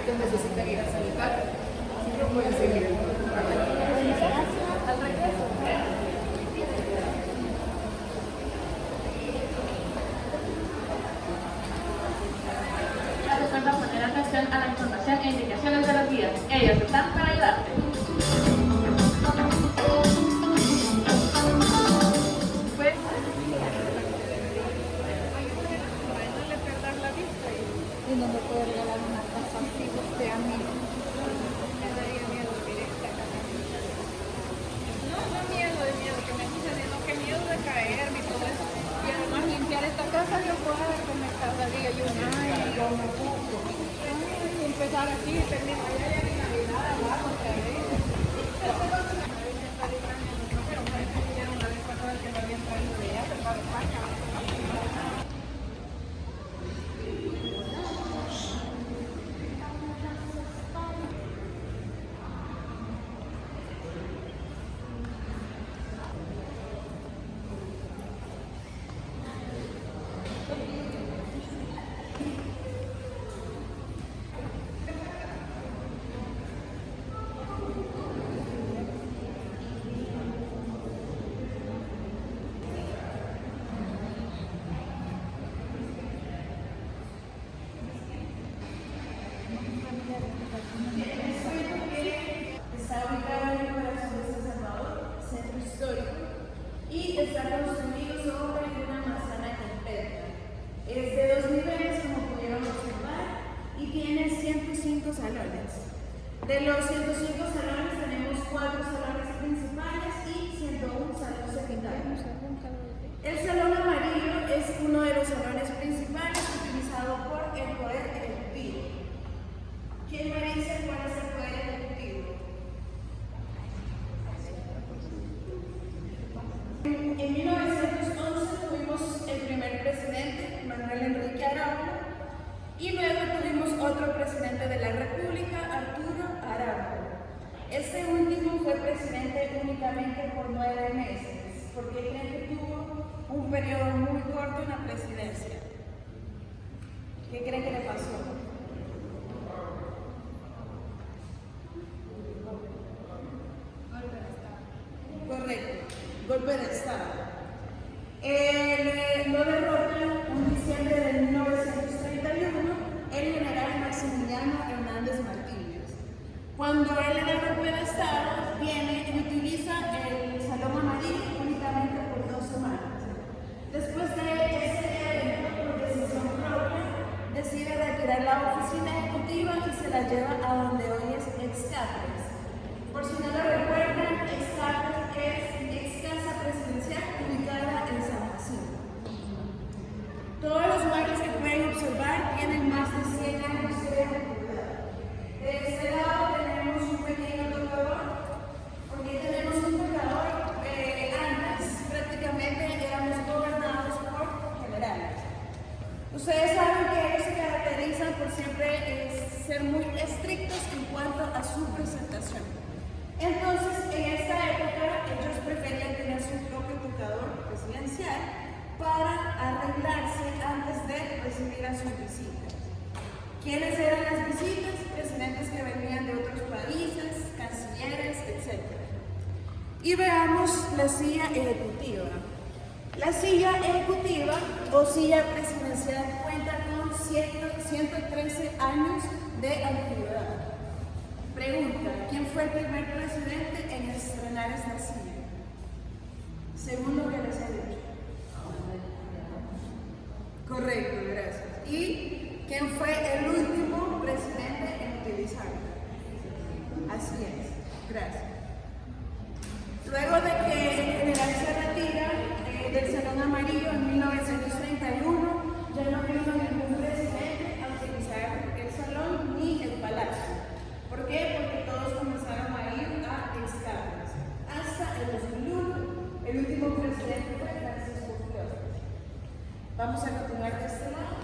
ahorita necesitan ir a sanitar, siempre pueden seguir el protocolo. Al regreso. Recuerda poner atención a la información e indicaciones de los guías. Ellos están para ayudarte. Y no me puedo regalar una taza así de amigo. Me daría miedo directa. No, no miedo, que me dicen, no, que miedo de caerme y todo eso. Y además limpiar esta casa yo puedo que me tardaría yo un año, me ocupo. Ay, empezar aquí y terminar allá ya en Navidad, abajo otra vez. Pero me dijeron una vez pasada que me habían traído de allá, pero para España. Está ubicado en el corazón de San Salvador, centro histórico, y está construido sobre una manzana completa. Es de 2 niveles, como pudieron observar, y tiene 105 salones. De los 105 salones tenemos 4 salones principales y 101 salones secundarios. El salón amarillo es uno de los salones principales utilizado por el Poder Ejecutivo. ¿Quién me dice cuál es el Poder Ejecutivo? En 1911 tuvimos el primer presidente, Manuel Enrique Araujo, y luego tuvimos otro presidente de la República, Arturo Araujo. Este último fue presidente únicamente por 9 meses, porque creen que tuvo un periodo muy corto en la presidencia. ¿Qué creen que le pasó? Correcto, golpe de Estado. Lo derrota en diciembre de 1931 el general Maximiliano Hernández Martínez. Cuando él le da golpe de Estado, viene y utiliza el Salón Amarillo únicamente por 2 semanas. Después de ese evento, por decisión propia, decide retirar la oficina ejecutiva y se la lleva a donde hoy es Excáteres. Por si no lo recuerdan, Excáteres es ex casa presidencial ubicada en San Jacinto. Todos los muebles que pueden observar tienen más de 100 años de antigüedad. De este lado tenemos un pequeño tocador, porque tenemos un tocador antes prácticamente éramos gobernados por generales. Ustedes saben que ellos se caracterizan por siempre ser muy estrictos en cuanto a su presentación. Entonces, en esta época, ellos preferían tener su propio tocador presidencial para arreglarse antes de recibir a sus visitas. ¿Quiénes eran las visitas? Presidentes que venían de otros países, cancilleres, etc. Y veamos la silla ejecutiva. La silla ejecutiva o silla presidencial cuenta con 113 años de antigüedad. Pregunta, ¿quién fue el primer presidente en estrenar esta silla? Según lo que les he dicho. Correcto, gracias. ¿Y quién fue el último presidente en utilizarla? Así es, gracias. Luego de que el general se retira del Salón Amarillo en 1931, ya no vino ningún presidente a utilizar el salón ni el palacio. ¿Por qué? Porque todos comenzaron a ir a Excáteres. Hasta el 2001, el último presidente fue Francisco Flores. Vamos a continuar de este lado.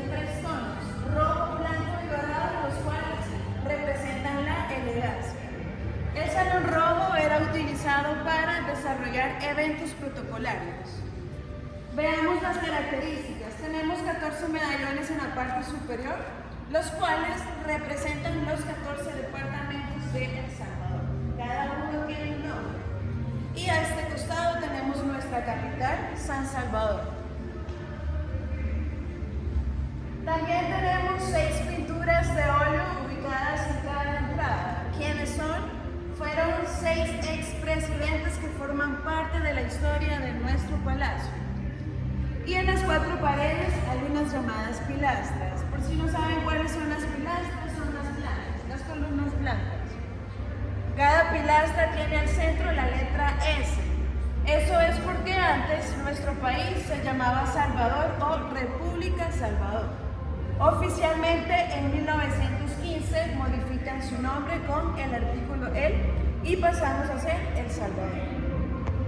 3 tonos, rojo, blanco y dorado, los cuales representan la elegancia. El salón rojo era utilizado para desarrollar eventos protocolarios. Veamos las características. Tenemos 14 medallones en la parte superior, los cuales representan los 14 departamentos de El Salvador. Cada uno tiene un nombre. Y a este costado tenemos nuestra capital, San Salvador. También tenemos 6 pinturas de óleo ubicadas en cada entrada. ¿Quiénes son? Fueron 6 expresidentes que forman parte de la historia de nuestro palacio. Y en las 4 paredes hay unas llamadas pilastras. Por si no saben cuáles son las pilastras, son las blancas, las columnas blancas. Cada pilastra tiene al centro la letra S. Eso es porque antes nuestro país se llamaba Salvador o República Salvador. Oficialmente en 1915 modifican su nombre con el artículo El y pasamos a ser El Salvador.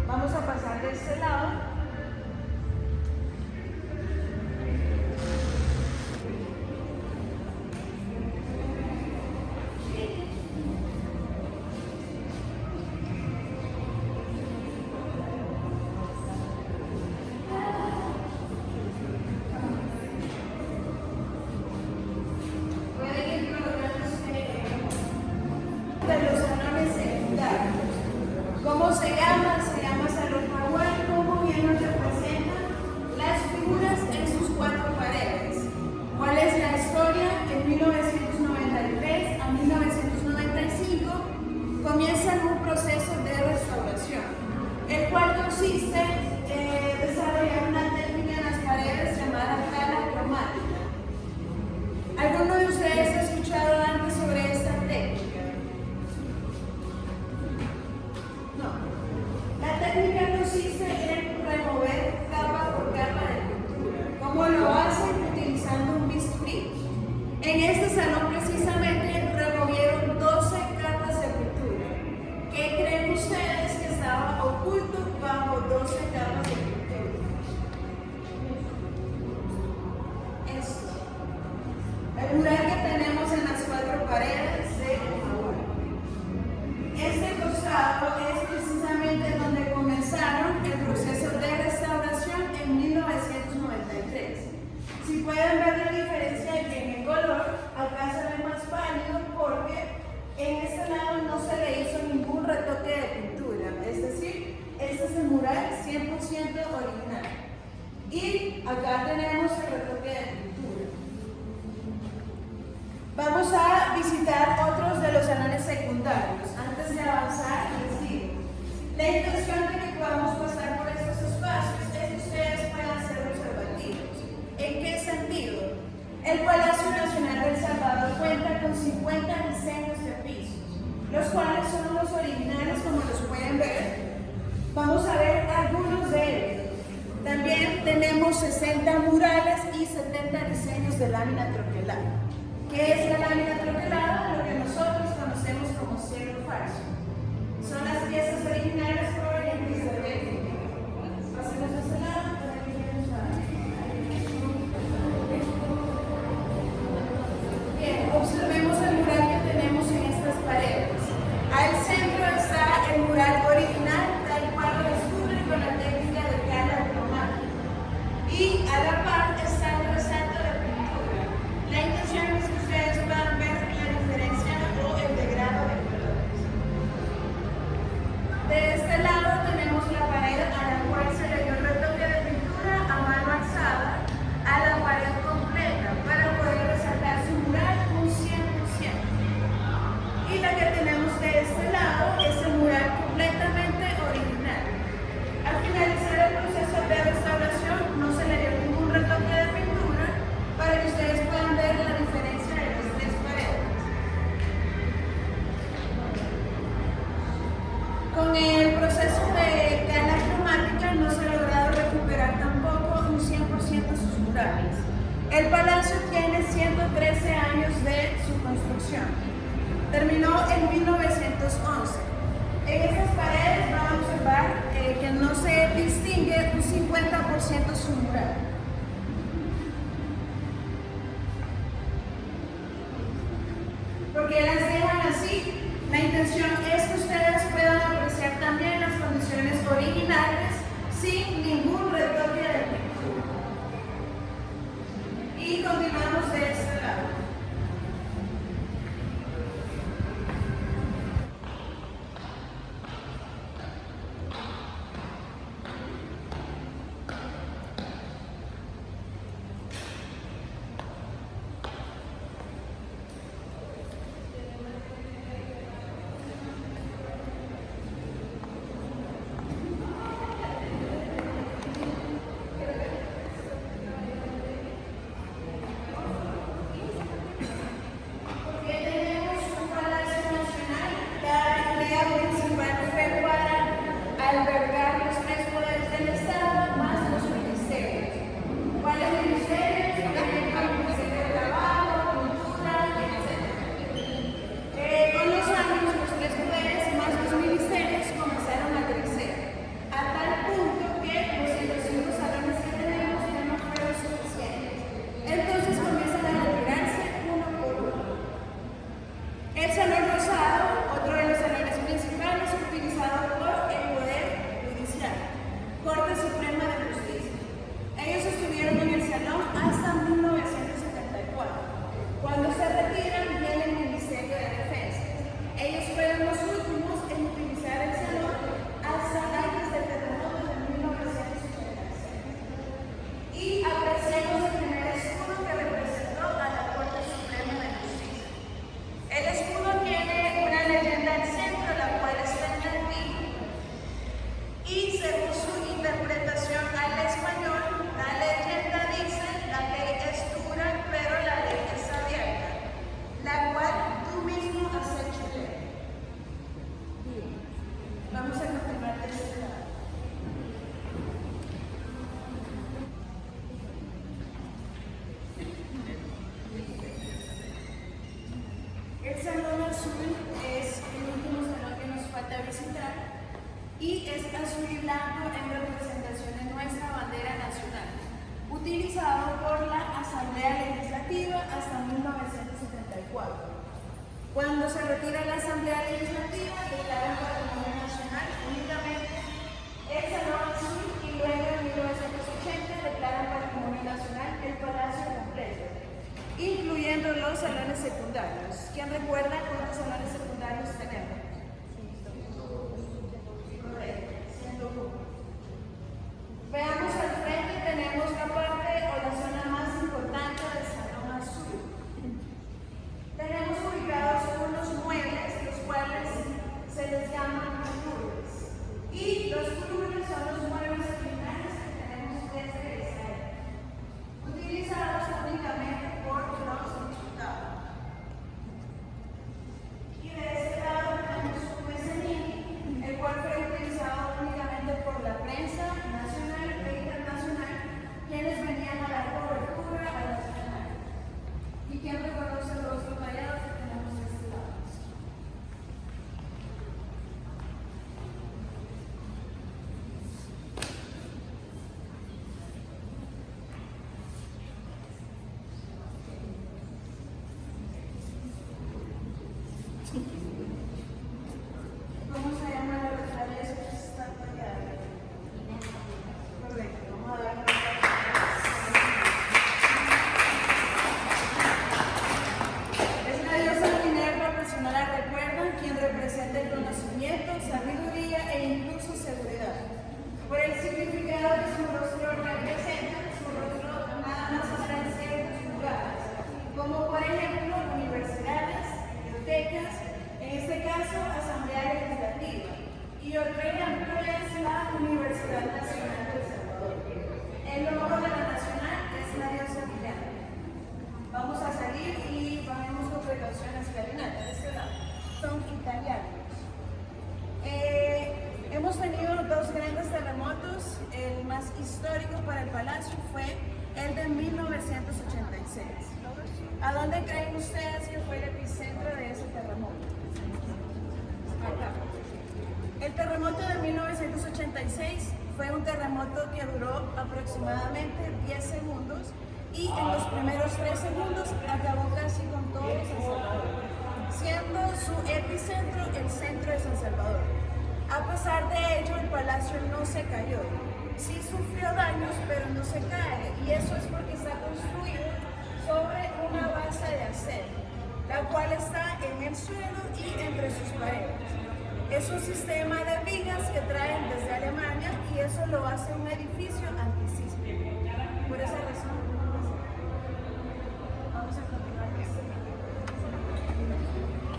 Vamos a pasar de este lado. De los salones secundarios. ¿Cómo se llama? Se llama Salón Jaguar. ¿Cómo bien nos representan las figuras en sus 4 paredes? ¿Cuál es la historia? En 1993 a 1995 comienzan un proceso de restauración, el cual consiste en desarrollar una técnica en las paredes llamada cala cromática. ¿Alguno de ustedes ha escuchado antes sobre esta técnica? La técnica consiste en remover capa por capa de pintura. ¿Cómo lo hacen? Utilizando un bisturí. En este salón precisamente removieron 12 capas de pintura. ¿Qué creen ustedes que estaba oculto bajo 12 capas de pintura? Esto. El mural que tenemos en las 4 paredes de Jaguar. Este costado es precisamente donde comenzaron el proceso de restauración en 1993. Si pueden ver la diferencia en el color, acá se ve más pálido porque en este lado no se le hizo ningún retoque de pintura, es decir, este es el mural 100% original. Y acá tenemos el retoque de pintura. Vamos a visitar otros de los salones secundarios. Antes de avanzar, les digo, la intención de que podamos pasar por estos espacios es que ustedes puedan ser observativos. ¿En qué sentido? El Palacio Nacional de El Salvador cuenta con 50 diseños de pisos, los cuales son los originales, como los pueden ver. Vamos a ver algunos de ellos. También tenemos 60 murales y 70 diseños de lámina troquelada. ¿Qué es la lámina troquelada? Lo que nosotros conocemos como cielo falso. Son las piezas originales provenientes de Bélgica. Pasemos a este lado para que vean. Bien, observemos el mural que tenemos en estas paredes. Al centro está el mural original, tal cual lo descubre con la técnica de cala cromática. Y a la par está el resalto de pintura. La intención es que ustedes puedan ver la diferencia o el degrado de colores. De este lado tenemos la pared a la cual se le dio el retoque de pintura a mano alzada a la pared completa para poder resaltar su mural un 100%. Y la que tenemos de este lado es el mural completamente original. Al finalizar el proceso de restauración no se le dio ningún retoque de pintura para que ustedes puedan ver la diferencia de las 3 paredes. Con el proceso de cala cromática no se ha logrado recuperar tampoco un 100% sus murales. El palacio tiene 113 años de su construcción. Terminó en 1911. En estas paredes van a observar que no se distingue un 50% su mural. ¿Por qué las dejan así? La intención es que ustedes puedan apreciar también las condiciones originales sin ningún retoque de pintura. Y continuamos de este lado. El salón azul es el último salón que nos falta visitar y es azul y blanco en representación de nuestra bandera nacional, utilizado por la Asamblea Legislativa hasta 1974. Cuando se retira la Asamblea Legislativa, declaran patrimonio nacional únicamente el salón azul y luego en 1980 declaran patrimonio nacional el Palacio completo, incluyendo los salones secundarios. ¿Quién recuerda cuántos salones secundarios tenemos? Veamos al frente, tenemos la parte o la zona más importante del salón azul. Tenemos ubicados unos muebles, los cuales se les llaman curules. Y los curules son los muebles originales que tenemos desde esa época, utilizados únicamente por los diputados. Y de este lado tenemos un mezanín, el cual fue utilizado únicamente por la prensa nacional e internacional, quienes venían a dar cobertura a la ciudad. ¿Y quién reconoce el rostro tallado que tenemos de este lado? ¿Cómo se llama la letra de eso que está tallado? Correcto, vamos a dar una Es la diosa Minerva, personal recuerdan, quien representa el conocimiento, sabiduría e incluso seguridad. Por el significado que su rostro representa, su rostro nada más está en ciertos lugares, como por ejemplo universidades, bibliotecas, en este caso Asamblea Legislativa, y otro ejemplo es la Universidad Nacional de El Salvador. El logo de la nacional es la diosa Minerva. Vamos a salir y vamos con precaución a escalinata de este lado. Son italianos. Hemos tenido dos grandes terremotos. El más histórico para el palacio fue el de 1986. ¿A dónde creen ustedes que fue el epicentro de ese terremoto? Acá. El terremoto de 1986 fue un terremoto que duró aproximadamente 10 segundos y en los primeros 3 segundos acabó casi con todo El Salvador. siendo su epicentro el centro de San Salvador. A pesar de ello, el palacio no se cayó. Sí sufrió daños, pero no se cae, y eso es porque está construido sobre una base de acero, la cual está en el suelo y entre sus paredes. Es un sistema de vigas que traen desde Alemania y eso lo hace un edificio antisísmico. Por esa razón, vamos a continuar.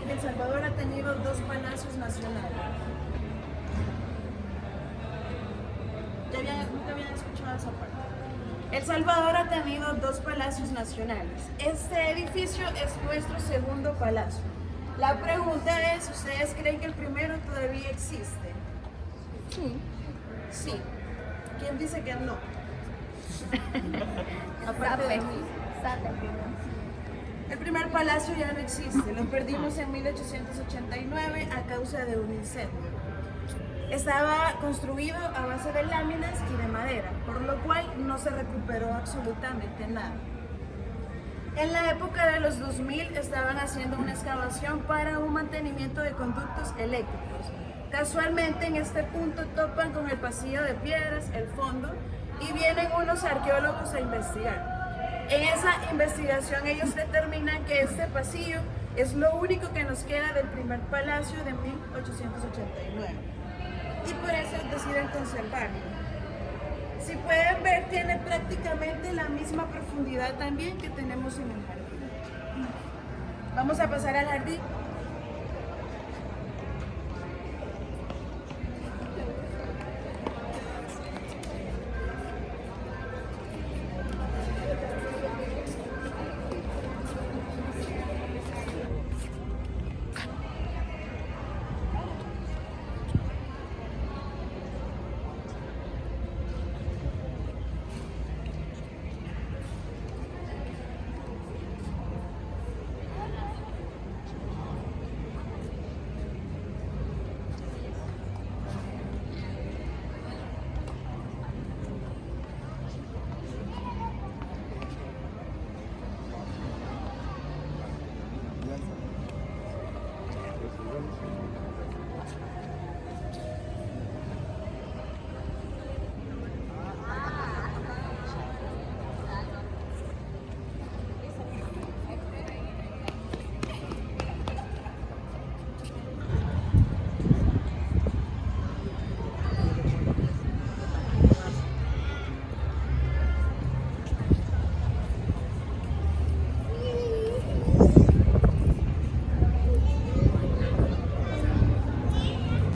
El Salvador ha tenido 2 palacios nacionales. Nunca habían escuchado esa parte. El Salvador ha tenido 2 palacios nacionales. Este edificio es nuestro segundo palacio. La pregunta es, ¿ustedes creen que el primero todavía existe? Sí. Sí. ¿Quién dice que no? Aparte de mí. El primer palacio ya no existe, lo perdimos en 1889 a causa de un incendio. Estaba construido a base de láminas y de madera, por lo cual no se recuperó absolutamente nada. En la época de los 2000 estaban haciendo una excavación para un mantenimiento de conductos eléctricos. Casualmente en este punto topan con el pasillo de piedras, el fondo, y vienen unos arqueólogos a investigar. En esa investigación ellos determinan que este pasillo es lo único que nos queda del primer palacio de 1889. Y por eso deciden conservarlo. Si pueden ver, tiene prácticamente la misma profundidad también que tenemos en el jardín. Vamos a pasar al jardín.